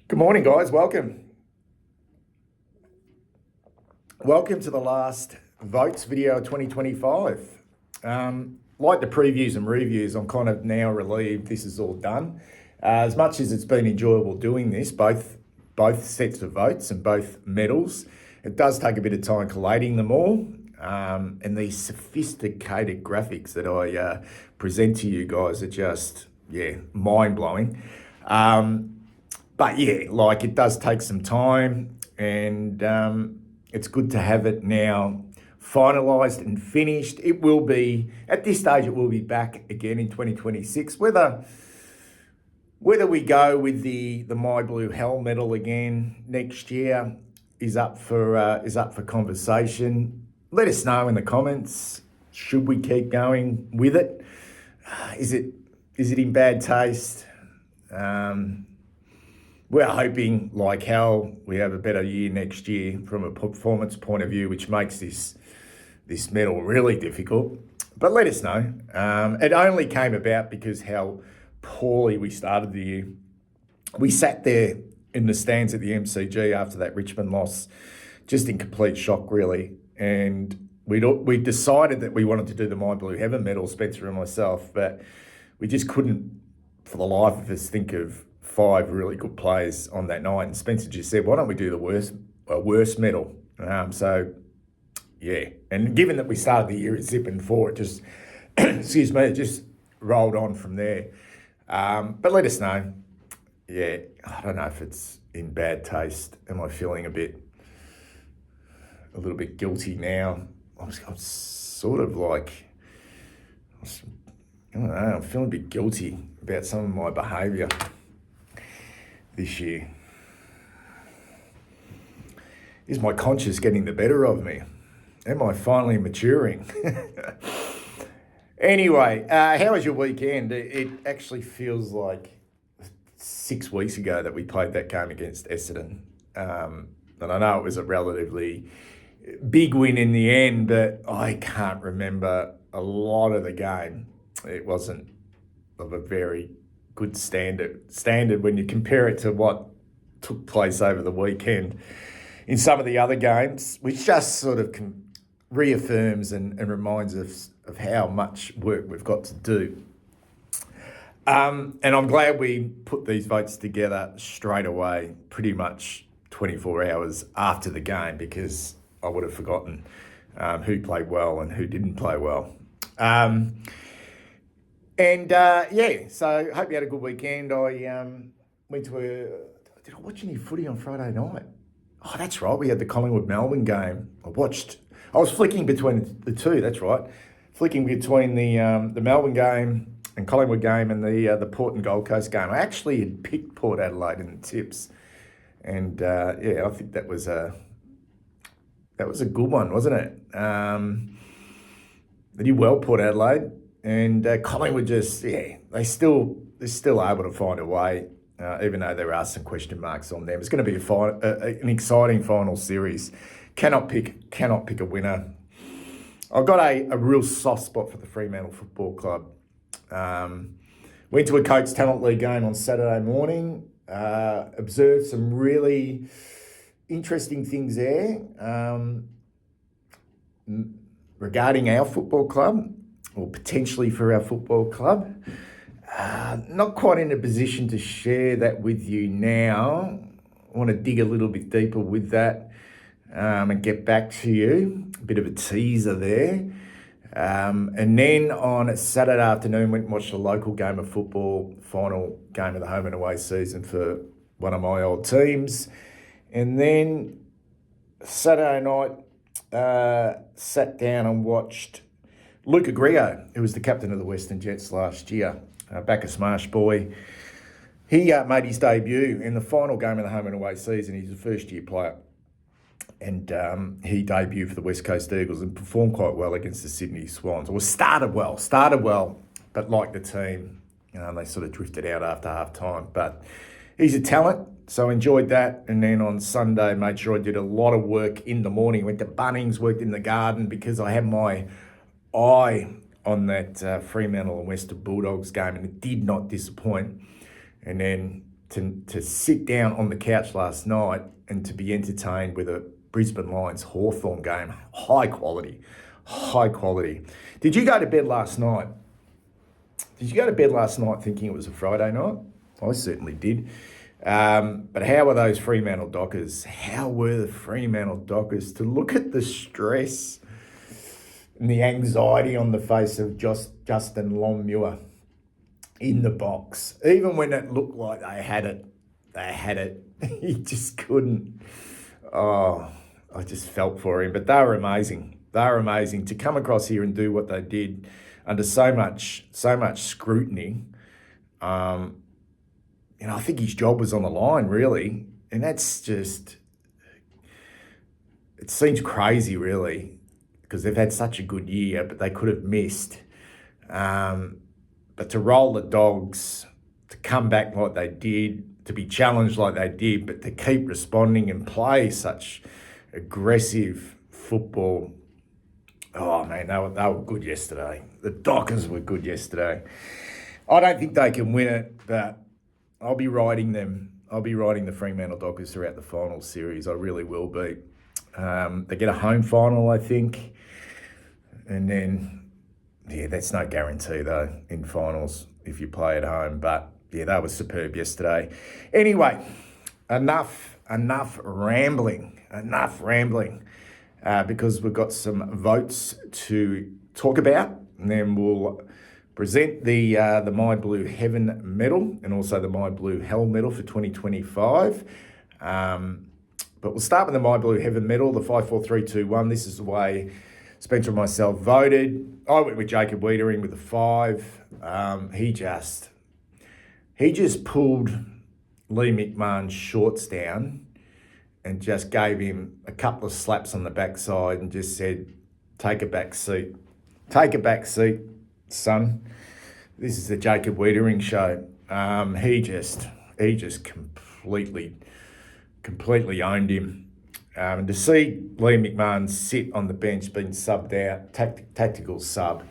Good morning, guys. Welcome. Welcome to the last votes video of 2025. Like the previews and reviews, I'm kind of now relieved this is all done. As much as it's been enjoyable doing this, both sets of votes and both medals, it does take a bit of time collating them all. And these sophisticated graphics that I present to you guys are just, mind-blowing. But yeah, like it does take some time, and it's good to have it now finalised and finished. It will be, at this stage, it will be back again in 2026. Whether we go with the My Blue Hell medal again next year is up for conversation. Let us know in the comments. Should we keep going with it? Is it in bad taste? We're hoping, like hell, we have a better year next year from a performance point of view, which makes this medal really difficult. But let us know. It only came about because how poorly we started the year. We sat there in the stands at the MCG after that Richmond loss, just in complete shock, really. And we decided that we wanted to do the My Blue Heaven medal, Spencer and myself, but we just couldn't, for the life of us, think of 5 really good players on that night. And Spencer just said, why don't we do the worst medal? So, yeah. And given that we started the year at zipping 4, it just, excuse me, it just rolled on from there. But let us know. Yeah, I don't know if it's in bad taste. Am I feeling a little bit guilty now? I'm sort of like, I don't know, I'm feeling a bit guilty about some of my behaviour this year. Is my conscience getting the better of me? Am I finally maturing? Anyway, how was your weekend? It actually feels like 6 weeks ago that we played that game against Essendon. And I know it was a relatively big win in the end, but I can't remember a lot of the game. It wasn't of a very good standard when you compare it to what took place over the weekend in some of the other games, which just sort of reaffirms and reminds us of how much work we've got to do. And I'm glad we put these votes together straight away, pretty much 24 hours after the game, because I would have forgotten who played well and who didn't play well. So hope you had a good weekend. I went to did I watch any footy on Friday night? Oh, that's right. We had the Collingwood-Melbourne game. I was flicking between the two, that's right. Flicking between the Melbourne game and Collingwood game and the Port and Gold Coast game. I actually had picked Port Adelaide in the tips. And I think that was a good one, wasn't it? They did well, Port Adelaide. And Collingwood just, they're still able to find a way, even though there are some question marks on them. It's going to be an exciting final series. Cannot pick a winner. I've got a real soft spot for the Fremantle Football Club. Went to a Coates Talent League game on Saturday morning. Observed some really interesting things there regarding our football club, or potentially for our football club. Not quite in a position to share that with you now. I want to dig a little bit deeper with that and get back to you. A bit of a teaser there. And then on a Saturday afternoon, went and watched a local game of football, final game of the home and away season for one of my old teams. And then Saturday night, sat down and watched Luca Griot, who was the captain of the Western Jets last year, Bacchus Marsh boy. He made his debut in the final game of the home and away season. He's a first-year player. And he debuted for the West Coast Eagles and performed quite well against the Sydney Swans. Or started well, but like the team, they sort of drifted out after half-time. But he's a talent, so enjoyed that. And then on Sunday, made sure I did a lot of work in the morning. Went to Bunnings, worked in the garden because I had my eye on that Fremantle and Western Bulldogs game, and it did not disappoint. And then to sit down on the couch last night and to be entertained with a Brisbane Lions Hawthorn game. High quality. Did you go to bed last night? Did you go to bed last night thinking it was a Friday night? I certainly did. But how were those Fremantle Dockers? How were the Fremantle Dockers? To look at the stress and the anxiety on the face of Justin Longmuir in the box. Even when it looked like they had it. He just couldn't. Oh, I just felt for him. But they were amazing. To come across here and do what they did under so much scrutiny. I think his job was on the line, really. And that's just, it seems crazy, really, because they've had such a good year, but they could have missed. But to roll the Dogs, to come back like they did, to be challenged like they did, but to keep responding and play such aggressive football. Oh, man, they were good yesterday. The Dockers were good yesterday. I don't think they can win it, but I'll be riding them. I'll be riding the Fremantle Dockers throughout the final series. I really will be. They get a home final, I think. And then, that's no guarantee, though, in finals if you play at home. But, they were superb yesterday. Anyway, enough rambling. Because we've got some votes to talk about. And then we'll present the My Blue Heaven medal and also the My Blue Hell medal for 2025. But we'll start with the My Blue Heaven medal, the 5, 4, 3, 2, 1. This is the way Spencer and myself voted. I went with Jacob Wiedering with a 5. He just pulled Lee McMahon's shorts down and just gave him a couple of slaps on the backside and just said, take a back seat. Take a back seat, son. This is the Jacob Wiedering show. He just completely owned him. And to see Lee McMahon sit on the bench being subbed out, tactical sub,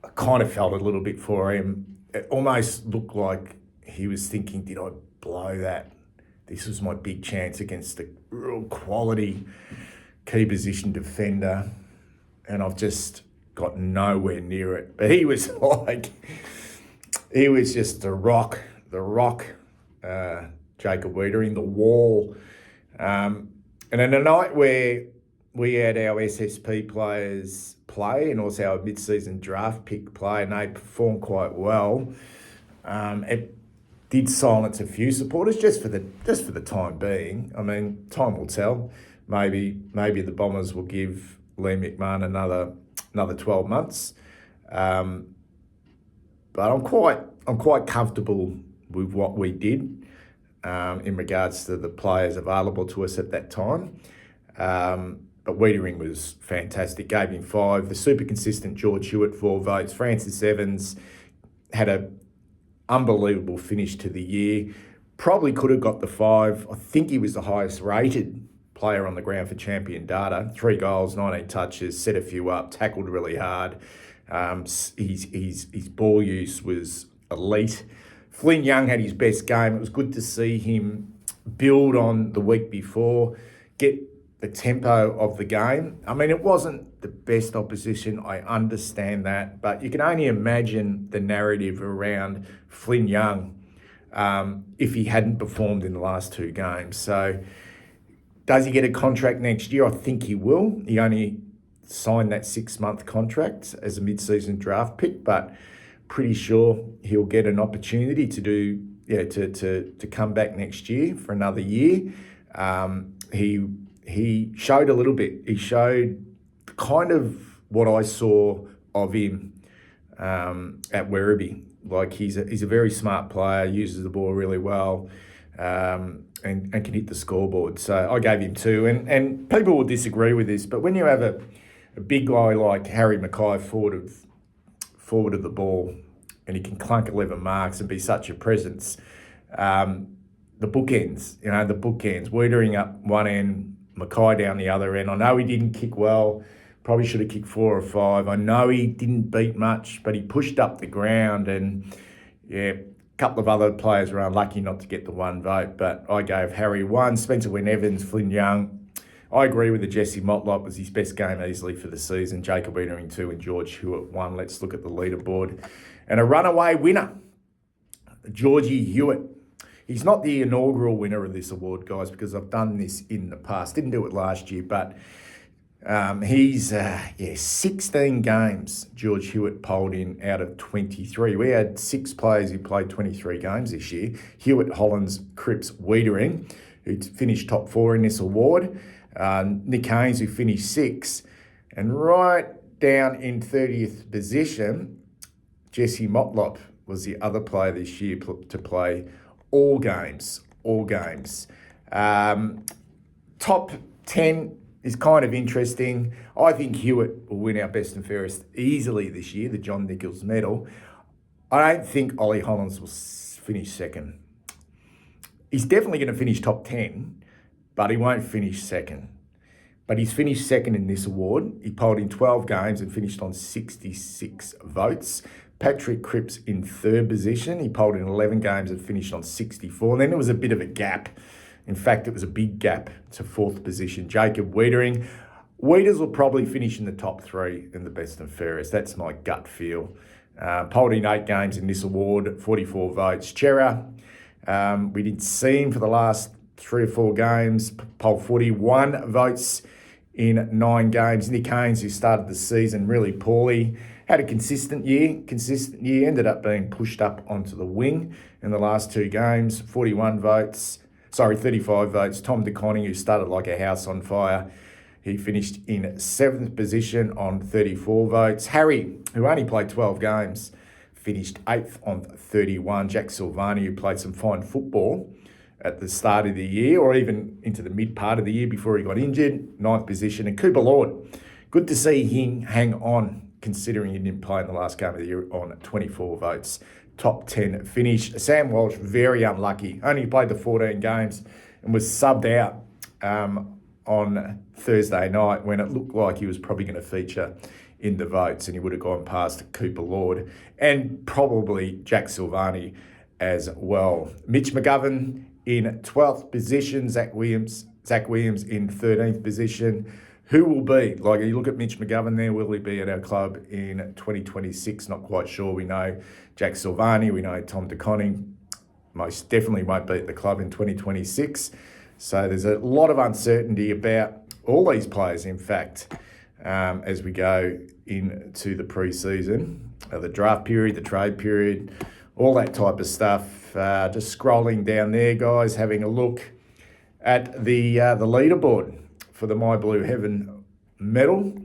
I kind of felt a little bit for him. It almost looked like he was thinking, did I blow that? This was my big chance against a real quality key position defender, and I've just got nowhere near it. But he was just the rock, Jacob Wiedering, the wall. And in a night where we had our SSP players play and also our mid-season draft pick play, and they performed quite well, it did silence a few supporters just for the time being. I mean, time will tell. Maybe the Bombers will give Lee McMahon another 12 months. But I'm quite comfortable with what we did in regards to the players available to us at that time. But Wiedering was fantastic. Gave him 5. The super consistent George Hewitt, 4 votes. Francis Evans had a unbelievable finish to the year. Probably could have got the 5. I think he was the highest rated player on the ground for champion data. 3 goals, 19 touches, set a few up, tackled really hard. His ball use was elite. Flynn Young had his best game. It was good to see him build on the week before, get the tempo of the game. I mean, it wasn't the best opposition, I understand that, but you can only imagine the narrative around Flynn Young if he hadn't performed in the last 2 games. So does he get a contract next year? I think he will. He only signed that 6-month contract as a mid-season draft pick, but pretty sure he'll get an opportunity to come back next year for another year. He showed a little bit. He showed kind of what I saw of him at Werribee. Like he's a very smart player, uses the ball really well, and can hit the scoreboard. So I gave him 2. And people will disagree with this, but when you have a big guy like Harry Mackay forward of the ball, and he can clunk 11 marks and be such a presence, the bookends. Wiedering up one end, Mackay down the other end. I know he didn't kick well. Probably should have kicked 4 or 5. I know he didn't beat much, but he pushed up the ground, and couple of other players were unlucky not to get the one vote, but I gave Harry 1, Spencer Wynne-Evans, Flynn Young. I agree with the Jesse Motlop was his best game easily for the season. Jacob Wietering 2 and George Hewitt 1. Let's look at the leaderboard. And a runaway winner, Georgie Hewitt. He's not the inaugural winner of this award, guys, because I've done this in the past. Didn't do it last year, but he's 16 games George Hewitt polled in out of 23. We had 6 players who played 23 games this year. Hewitt, Hollins, Cripps, Wietering, who finished top 4 in this award. Nick Haynes, who finished 6th. And right down in 30th position, Jesse Motlop was the other player this year to play all games. Top 10 is kind of interesting. I think Hewitt will win our best and fairest easily this year, the John Nichols medal. I don't think Ollie Hollins will finish second. He's definitely going to finish top 10, but he won't finish second. But he's finished second in this award. He polled in 12 games and finished on 66 votes. Patrick Cripps in 3rd position. He polled in 11 games and finished on 64. And then there was a bit of a gap. In fact, it was a big gap to 4th position. Jacob Wietering. Weeders will probably finish in the top 3 in the best and fairest. That's my gut feel. Polled in 8 games in this award, 44 votes. Chera, we didn't see him for the last 3 or 4 games. Polled 41 votes in 9 games. Nick Haynes, who started the season really poorly, had a consistent year, ended up being pushed up onto the wing in the last 2 games, 35 votes. Tom DeConning, who started like a house on fire, he finished in 7th position on 34 votes. Harry, who only played 12 games, finished 8th on 31. Jack Silvani, who played some fine football at the start of the year or even into the mid part of the year before he got injured, 9th position. And Cooper Lord, good to see him hang on, considering he didn't play in the last game of the year, on 24 votes. Top 10 finish. Sam Walsh, very unlucky. Only played the 14 games and was subbed out on Thursday night when it looked like he was probably going to feature in the votes, and he would have gone past Cooper Lord and probably Jack Silvani as well. Mitch McGovern in 12th position. Zach Williams in 13th position. Who will be? Like, you look at Mitch McGovern there, will he be at our club in 2026? Not quite sure. We know Jack Silvani, we know Tom DeConning most definitely won't be at the club in 2026. So there's a lot of uncertainty about all these players, in fact, as we go into the pre-season, the draft period, the trade period, all that type of stuff. Just scrolling down there, guys, having a look at the leaderboard for the My Blue Heaven medal.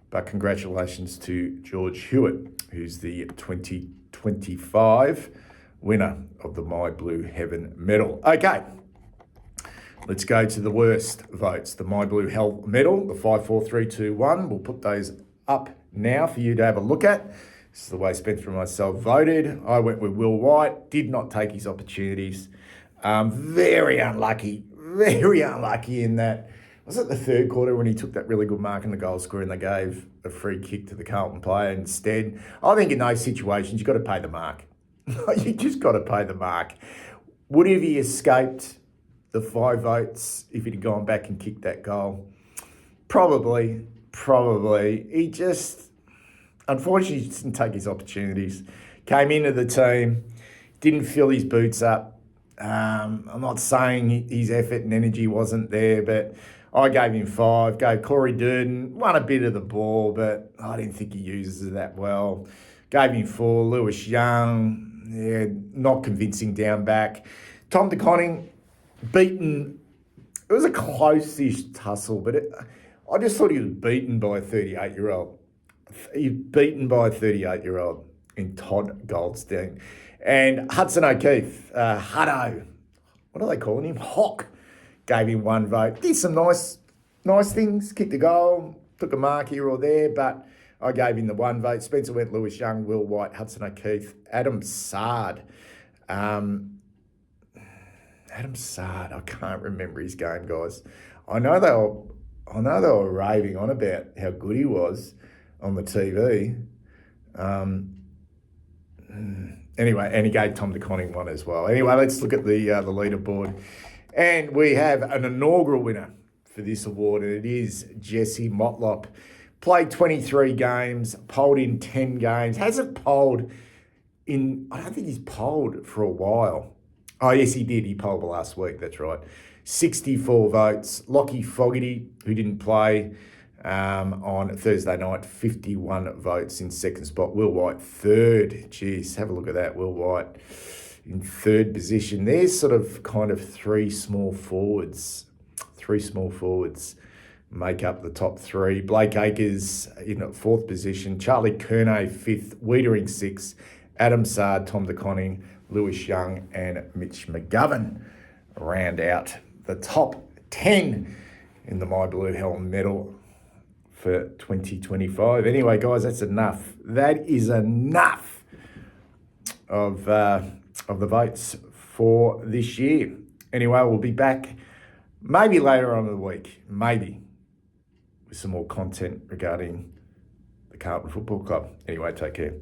But congratulations to George Hewitt, who's the 2025 winner of the My Blue Heaven medal. Okay, let's go to the worst votes. The My Blue Hell medal, the 5, 4, 3, 2, 1. We'll put those up now for you to have a look at. This is the way Spencer and myself voted. I went with Will White, did not take his opportunities. Very unlucky in that. Was it the 3rd quarter when he took that really good mark in the goal scorer and they gave a free kick to the Carlton player instead? I think in those situations, you've got to pay the mark. You just got to pay the mark. Would have he escaped the 5 votes if he'd gone back and kicked that goal? Probably. He just, unfortunately, didn't take his opportunities. Came into the team, didn't fill his boots up. I'm not saying his effort and energy wasn't there, but I gave him 5. Gave Corey Durden, won a bit of the ball, but I didn't think he uses it that well. Gave him 4. Lewis Young, not convincing down back. Tom DeConning, beaten. It was a close-ish tussle, but I just thought he was beaten by a 38-year-old. He's beaten by a 38-year-old in Todd Goldstein. And Hudson O'Keefe, Hutto, what are they calling him? Hock, gave him 1 vote. Did some nice things, kicked a goal, took a mark here or there, but I gave him the 1 vote. Spencer went Lewis Young, Will White, Hudson O'Keefe, Adam Sard. I can't remember his game, guys. I know they were raving on about how good he was on the TV. Anyway, and he gave Tom de Koning one as well. Anyway, let's look at the leaderboard. And we have an inaugural winner for this award, and it is Jesse Motlop. Played 23 games, polled in 10 games. Hasn't polled in, I don't think he's polled for a while. Oh, yes, he did. He polled last week, that's right. 64 votes. Lockie Fogarty, who didn't play on Thursday night, 51 votes in second spot. Will White, third. Jeez, have a look at that. Will White in third position. There's sort of kind of three small forwards make up the top three. Blake Acres in fourth position. Charlie Kernay, fifth. Wiedering, sixth. Adam Sard, Tom de Koning, Lewis Young, and Mitch McGovern round out the top 10 in the My Blue Helm medal for 2025. Anyway, guys, that's enough. That is enough of the votes for this year. Anyway, we'll be back maybe later on in the week, maybe, with some more content regarding the Carlton Football Club. Anyway, take care.